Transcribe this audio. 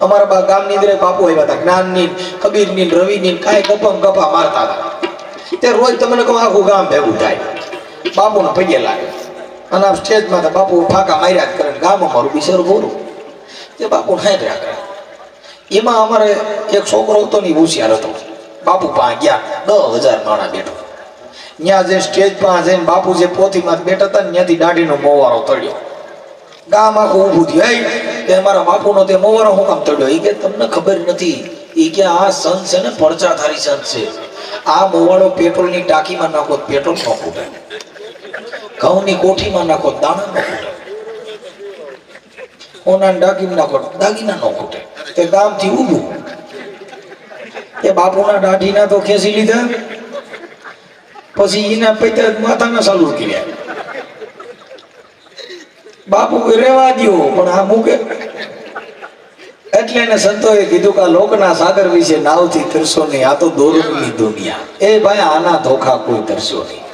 અમારા ગામની અંદર બાપુ આવ્યા હતા, જ્ઞાનની, કબીરની, રવિની કાંઈ ગપા મારતા હતા. તે રોજ તમને કહું આખું ગામ ભેગું થાય, બાપુને પગે લાગે અને આ સ્ટેજમાં તો બાપુ ફાંકા માર્યા જ કરે. ગામ અમારું બિચારું બોરું તે બાપુ હાંભળ્યા કરે. એમાં અમારે એક છોકરો હતો ને હોશિયાર હતો. બાપુ પાસે ગયા, 10,000 માણા બેઠો. ત્યાં જે સ્ટેજ પાસે જઈને બાપુ જે પોથીમાં બેઠા હતા ને ત્યાંથી દાઢીનો મોવારો તળ્યો. ગામ આખું ઊભું થયું. કે અમારા બાપુનો તે મોવારો હું કામ તળ્યો? એ કે તમને ખબર નથી, એ કે આ સંત છે ને પરચાધારી સંત છે. આ મોવાળો પેટ્રોલની ટાંકીમાં નાખો પેટ્રોલ ન ફૂટે, ઘઉંની કોઠીમાં નાખો દાણા ન ફૂટે, સોનાની ટાંકીમાં નાખો દાગીના ન ફૂટે. તે ગામથી ઊભું. એ બાપુના દાઢીના તો ખેંચી લીધા, પછી એના પૈતા માથાના ચાલુ કર્યા. બાપુ રેવા દો પણ આ મૂકે. એટલે એને સંતોએ કીધું કે લોકના સાગર વિશે નાવથી તરસો નહીં, આ તો દોરુની દુનિયા. એ ભાઈ આના ધોખા કોઈ તરસો નહીં.